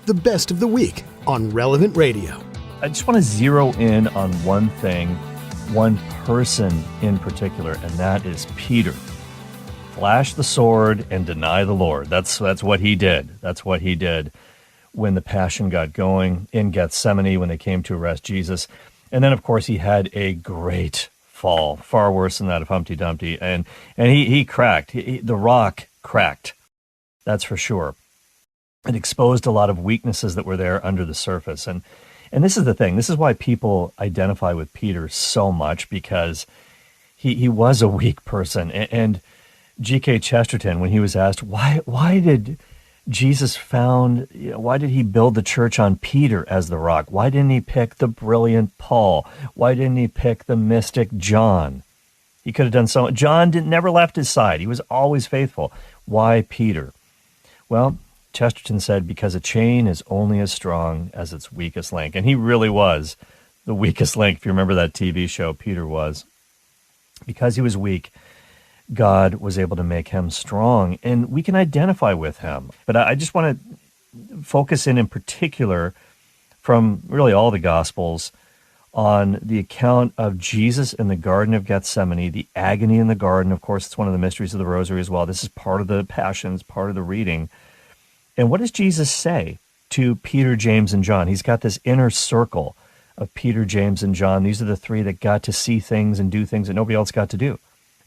the best of the week on Relevant Radio. I just want to zero in on one thing, one person in particular, and that is Peter. Flash the sword and deny the Lord. That's what he did. That's what he did when the passion got going in Gethsemane, when they came to arrest Jesus. And then, of course, he had a great fall, far worse than that of Humpty Dumpty. And he cracked. The rock cracked. That's for sure. It exposed a lot of weaknesses that were there under the surface. And this is the thing. This is why people identify with Peter so much, because he was a weak person. And G.K. Chesterton, when he was asked, why did Jesus why did he build the church on Peter as the rock? Why didn't he pick the brilliant Paul? Why didn't he pick the mystic John? He could have done so. John never left his side. He was always faithful. Why Peter? Well, Chesterton said, because a chain is only as strong as its weakest link. And he really was the weakest link. If you remember that TV show, Peter was. Because he was weak, God was able to make him strong, and we can identify with him. But I just want to focus in particular from really all the Gospels on the account of Jesus in the Garden of Gethsemane, the agony in the garden. Of course, it's one of the mysteries of the Rosary as well. This is part of the Passions, part of the reading. And what does Jesus say to Peter, James, and John? He's got this inner circle of Peter, James, and John. These are the three that got to see things and do things that nobody else got to do.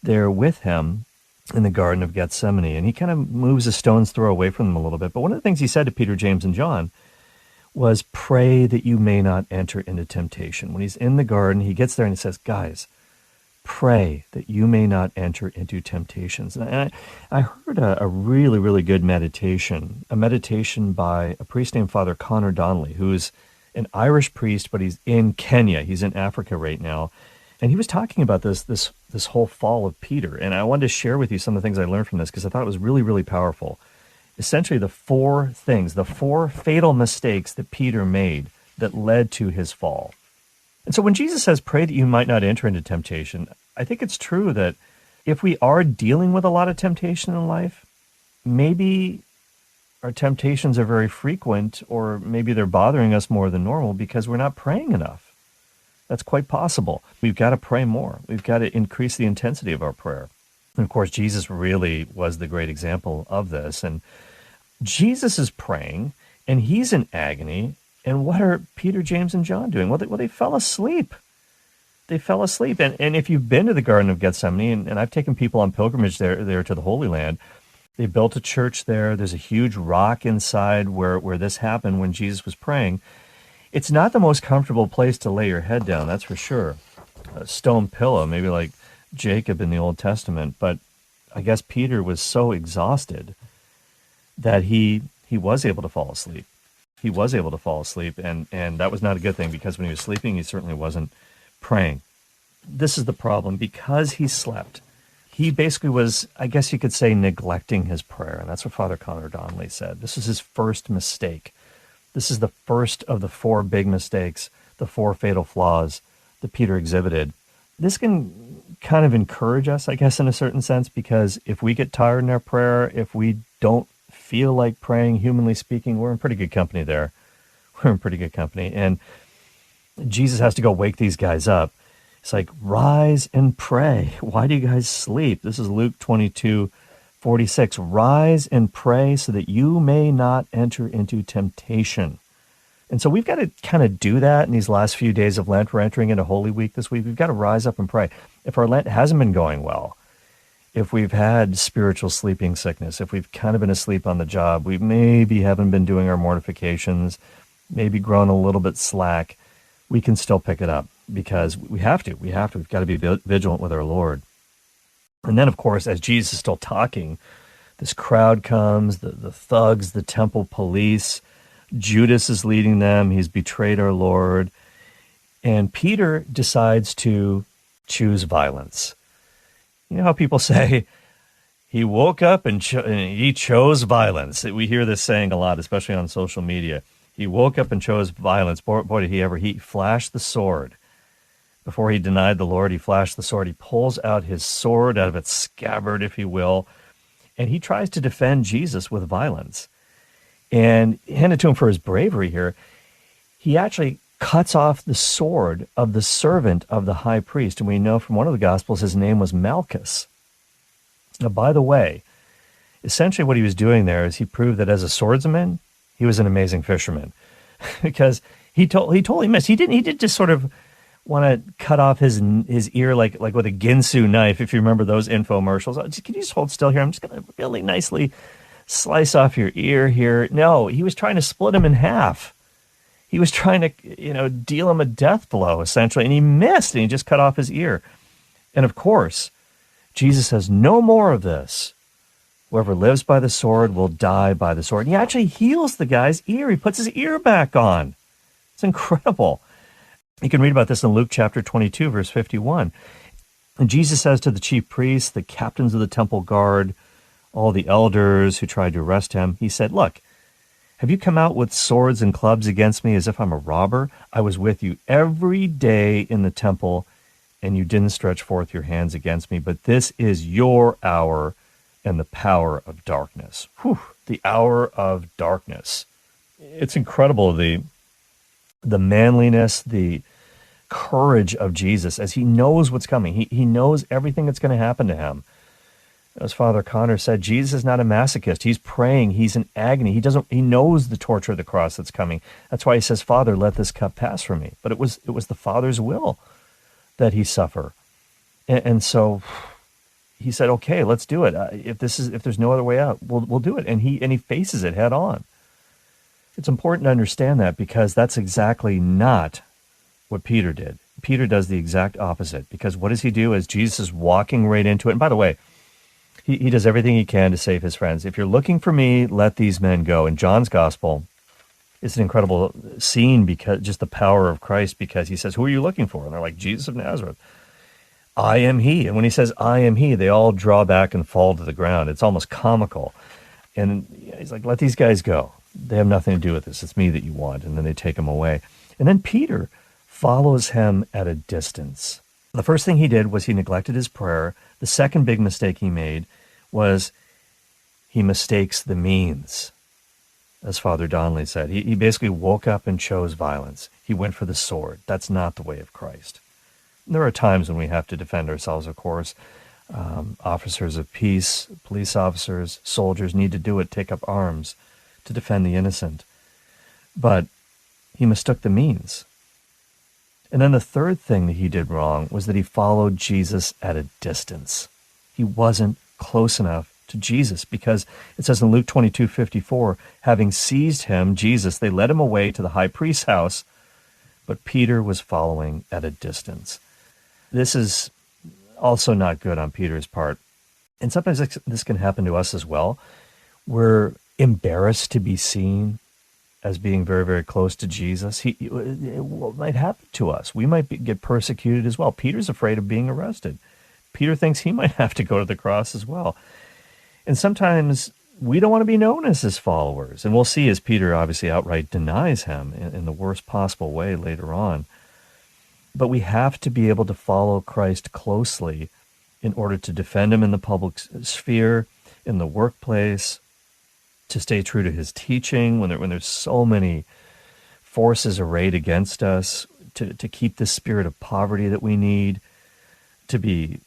They're with him in the Garden of Gethsemane, and he kind of moves a stone's throw away from them a little bit. But one of the things he said to Peter, James, and John was, pray that you may not enter into temptation. When he's in the garden, he gets there and he says, guys, pray that you may not enter into temptations. And I heard a really, really good meditation, a meditation by a priest named Father Connor Donnelly, who's an Irish priest, but he's in Kenya. He's in Africa right now. And he was talking about this whole fall of Peter. And I wanted to share with you some of the things I learned from this, because I thought it was really, really powerful. Essentially, the four fatal mistakes that Peter made that led to his fall. And so when Jesus says, pray that you might not enter into temptation, I think it's true that if we are dealing with a lot of temptation in life, maybe our temptations are very frequent, or maybe they're bothering us more than normal because we're not praying enough. That's quite possible. We've got to pray more. We've got to increase the intensity of our prayer. And of course, Jesus really was the great example of this. And Jesus is praying, and he's in agony. And what are Peter, James, and John doing? Well, they fell asleep. They fell asleep. And if you've been to the Garden of Gethsemane, and I've taken people on pilgrimage there to the Holy Land, they built a church there. There's a huge rock inside where this happened when Jesus was praying. It's not the most comfortable place to lay your head down, that's for sure. A stone pillow, maybe like Jacob in the Old Testament. But I guess Peter was so exhausted that he was able to fall asleep. He was able to fall asleep, and that was not a good thing, because when he was sleeping, he certainly wasn't praying. This is the problem. Because he slept, he basically was, I guess you could say, neglecting his prayer. And that's what Father Connor Donnelly said. This was his first mistake. This is the first of the four big mistakes, the four fatal flaws that Peter exhibited. This can kind of encourage us, I guess, in a certain sense, because if we get tired in our prayer, if we don't feel like praying, humanly speaking, we're in pretty good company there. We're in pretty good company. And Jesus has to go wake these guys up. It's like, rise and pray. Why do you guys sleep? This is Luke 22:46. Rise and pray so that you may not enter into temptation. And so we've got to kind of do that in these last few days of Lent. We're entering into Holy Week this week. We've got to rise up and pray. If our Lent hasn't been going well, if we've had spiritual sleeping sickness, if we've kind of been asleep on the job, we maybe haven't been doing our mortifications, maybe grown a little bit slack, we can still pick it up, because we have to. We've got to be vigilant with our Lord. And then, of course, as Jesus is still talking, this crowd comes, the thugs, the temple police. Judas is leading them. He's betrayed our Lord. And Peter decides to choose violence. You know how people say, he woke up and he chose violence. We hear this saying a lot, especially on social media. He woke up and chose violence. Boy, did he ever. He flashed the sword. Before he denied the Lord, he flashed the sword. He pulls out his sword out of its scabbard, if you will, and he tries to defend Jesus with violence. and handed to him for his bravery here. He actually cuts off the sword of the servant of the high priest. And we know from one of the Gospels his name was Malchus. Now, by the way, essentially what he was doing there is he proved that as a swordsman, he was an amazing fisherman. Because he totally missed. He did just sort of want to cut off his ear like with a Ginsu knife, if you remember those infomercials. Can you just hold still here? I'm just going to really nicely slice off your ear here. No, he was trying to split him in half. He was trying to, deal him a death blow, essentially, and he missed, and he just cut off his ear. And of course, Jesus says, no more of this. Whoever lives by the sword will die by the sword. And he actually heals the guy's ear. He puts his ear back on. It's incredible. You can read about this in Luke chapter 22, verse 51. And Jesus says to the chief priests, the captains of the temple guard, all the elders who tried to arrest him, he said, look, have you come out with swords and clubs against me as if I'm a robber? I was with you every day in the temple, and you didn't stretch forth your hands against me. But this is your hour and the power of darkness. Whew, the hour of darkness. It's incredible, the manliness, the courage of Jesus as he knows what's coming. He knows everything that's going to happen to him. As Father Connor said, Jesus is not a masochist. He's praying. He's in agony. He knows the torture of the cross that's coming. That's why he says, Father, let this cup pass from me. But it was the Father's will that he suffer. And so he said, okay, let's do it. If there's no other way out, we'll do it. And he faces it head on. It's important to understand that, because that's exactly not what Peter did. Peter does the exact opposite, because what does he do as Jesus is walking right into it? And by the way, he does everything he can to save his friends. If you're looking for me, let these men go. In John's gospel, it's an incredible scene, because just the power of Christ, because he says, who are you looking for? And they're like, Jesus of Nazareth. I am he. And when he says, I am he, they all draw back and fall to the ground. It's almost comical. And he's like, let these guys go. They have nothing to do with this. It's me that you want. And then they take him away. And then Peter follows him at a distance. The first thing he did was he neglected his prayer. The second big mistake he made was he mistakes the means, as Father Donnelly said. He basically woke up and chose violence. He went for the sword. That's not the way of Christ. There are times when we have to defend ourselves, of course. Officers of peace, police officers, soldiers need to do it, take up arms to defend the innocent. But he mistook the means. And then the third thing that he did wrong was that he followed Jesus at a distance. He wasn't close enough to Jesus, because it says in Luke 22:54, having seized him, Jesus, they led him away to the high priest's house, but Peter was following at a distance. This is also not good on Peter's part. And sometimes this can happen to us as well. We're embarrassed to be seen as being very, very close to Jesus. It might happen to us. We might get persecuted as well. Peter's afraid of being arrested. Peter thinks he might have to go to the cross as well. And sometimes we don't want to be known as his followers. And we'll see as Peter obviously outright denies him in the worst possible way later on. But we have to be able to follow Christ closely in order to defend him in the public sphere, in the workplace, to stay true to his teaching when there's so many forces arrayed against us, to keep the spirit of poverty that we need, to be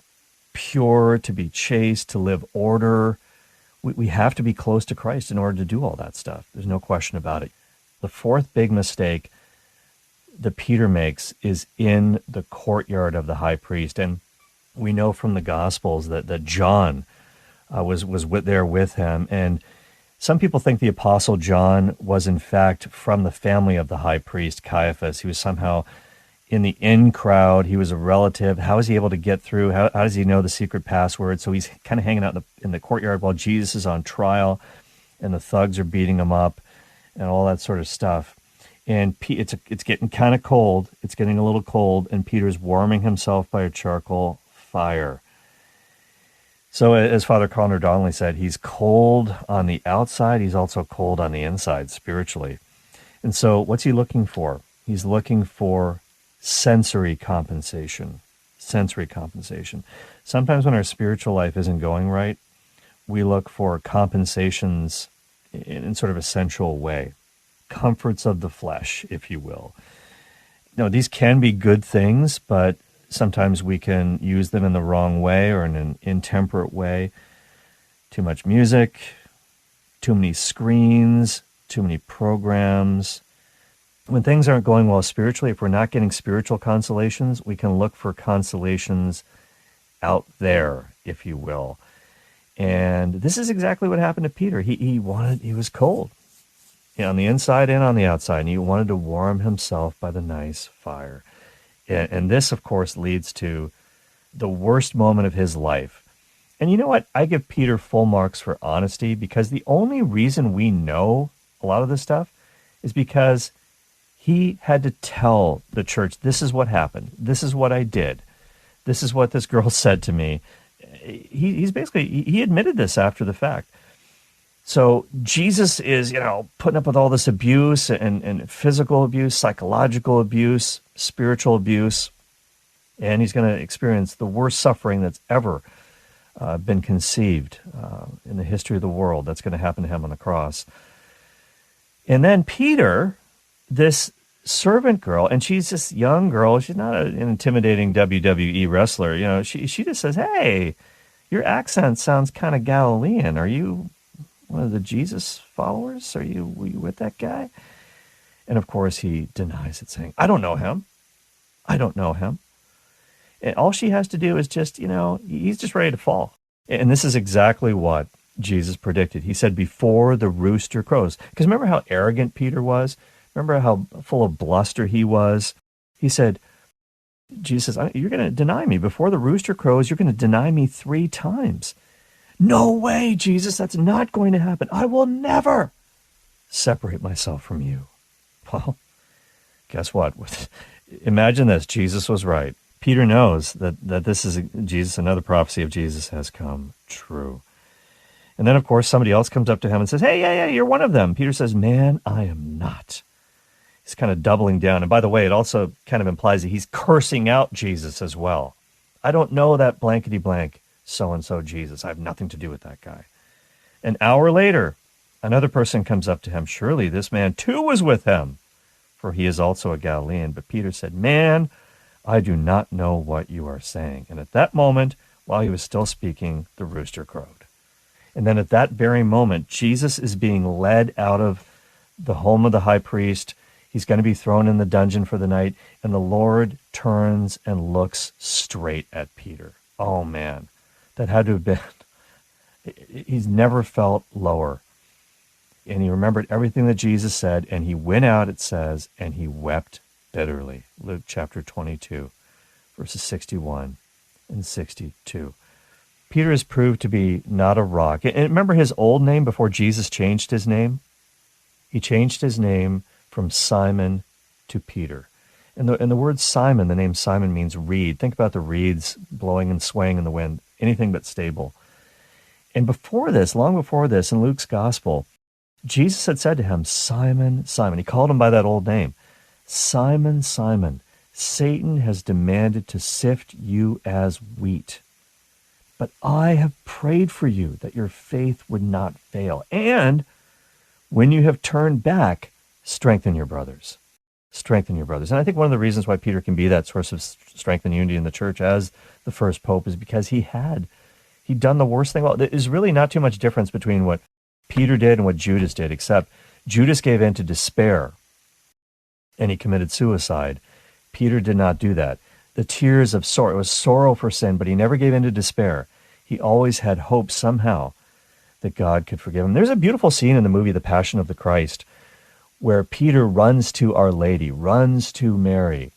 pure, to be chaste, to live order. We have to be close to Christ in order to do all that stuff. There's no question about it. The fourth big mistake that Peter makes is in the courtyard of the high priest. And we know from the Gospels that John was there with him. And some people think the Apostle John was in fact from the family of the high priest, Caiaphas. He was somehow in the in crowd. He was a relative. How is he able to get through? How does he know the secret password? So he's kind of hanging out in the courtyard while Jesus is on trial and the thugs are beating him up and all that sort of stuff. And it's getting kind of cold. It's getting a little cold, and Peter's warming himself by a charcoal fire. So as Father Connor Donnelly said, he's cold on the outside. He's also cold on the inside spiritually. And so what's he looking for? He's looking for sensory compensation. Sensory compensation. Sometimes when our spiritual life isn't going right, we look for compensations in sort of a sensual way. Comforts of the flesh, if you will. These can be good things, but sometimes we can use them in the wrong way or in an intemperate way. Too much music, too many screens, too many programs. When things aren't going well spiritually, if we're not getting spiritual consolations, we can look for consolations out there, if you will. And this is exactly what happened to Peter. He was cold, on the inside and on the outside, and he wanted to warm himself by the nice fire. And this, of course, leads to the worst moment of his life. And you know what? I give Peter full marks for honesty, because the only reason we know a lot of this stuff is because he had to tell the church, this is what happened. This is what I did. This is what this girl said to me. He admitted this after the fact. So Jesus is, putting up with all this abuse and physical abuse, psychological abuse, spiritual abuse, and he's going to experience the worst suffering that's ever been conceived in the history of the world. That's going to happen to him on the cross. And then Peter, this servant girl, and she's this young girl. She's not an intimidating WWE wrestler. She just says, "Hey, your accent sounds kind of Galilean. Are you one of the Jesus followers? Were you with that guy?" And of course he denies it, saying, "I don't know him. I don't know him." And all she has to do is just, he's just ready to fall. And this is exactly what Jesus predicted. He said, before the rooster crows. Because remember how arrogant Peter was? Remember how full of bluster he was? He said, Jesus says, you're going to deny me. Before the rooster crows, you're going to deny me 3 times. No way, Jesus, that's not going to happen. I will never separate myself from you. Well, guess what? Imagine this. Jesus was right. Peter knows that this is Jesus, another prophecy of Jesus has come true. And then, of course, somebody else comes up to him and says, hey, yeah, you're one of them. Peter says, man, I am not. He's kind of doubling down. And by the way, it also kind of implies that he's cursing out Jesus as well. I don't know that blankety blank so-and-so Jesus. I have nothing to do with that guy. An hour later, another person comes up to him. Surely this man too was with him, for he is also a Galilean. But Peter said, man, I do not know what you are saying. And at that moment, while he was still speaking, the rooster crowed. And then at that very moment, Jesus is being led out of the home of the high priest. He's going to be thrown in the dungeon for the night. And the Lord turns and looks straight at Peter. Oh, man, that had to have been, he's never felt lower. And he remembered everything that Jesus said. And he went out, it says, and he wept bitterly. Luke chapter 22, verses 61 and 62. Peter is proved to be not a rock. And remember his old name before Jesus changed his name? He changed his name from Simon to Peter. And the word Simon, the name Simon means reed. Think about the reeds blowing and swaying in the wind, anything but stable. And before this, long before this, in Luke's gospel, Jesus had said to him, Simon, Simon. He called him by that old name. Simon, Simon, Satan has demanded to sift you as wheat. But I have prayed for you that your faith would not fail. And when you have turned back, strengthen your brothers. Strengthen your brothers. And I think one of the reasons why Peter can be that source of strength and unity in the church as the first pope is because he'd done the worst thing. Well, there's really not too much difference between what Peter did and what Judas did, except Judas gave in to despair and he committed suicide. Peter did not do that. The tears of sorrow, it was sorrow for sin, but he never gave in to despair. He always had hope somehow that God could forgive him. There's a beautiful scene in the movie The Passion of the Christ where Peter runs to Our Lady, runs to Mary,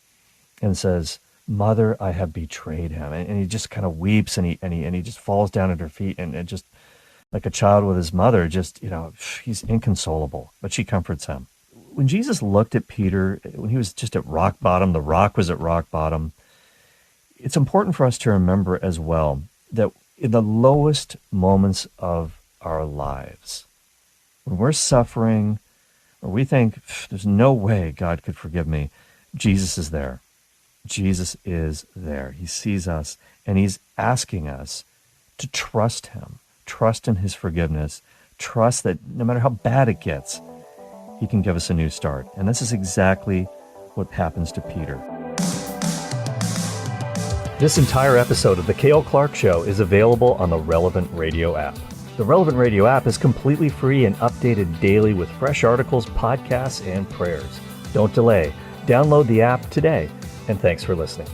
and says, Mother, I have betrayed him. And he just kind of weeps and he just falls down at her feet and just like a child with his mother, just, he's inconsolable, but she comforts him. When Jesus looked at Peter, when he was just at rock bottom, the rock was at rock bottom, it's important for us to remember as well that in the lowest moments of our lives, when we're suffering, or we think, there's no way God could forgive me, Jesus is there. Jesus is there. He sees us, and he's asking us to trust him, trust in his forgiveness, trust that no matter how bad it gets, he can give us a new start. And this is exactly what happens to Peter. This entire episode of The Cale Clarke Show is available on the Relevant Radio app. The Relevant Radio app is completely free and updated daily with fresh articles, podcasts, and prayers. Don't delay. Download the app today, and thanks for listening.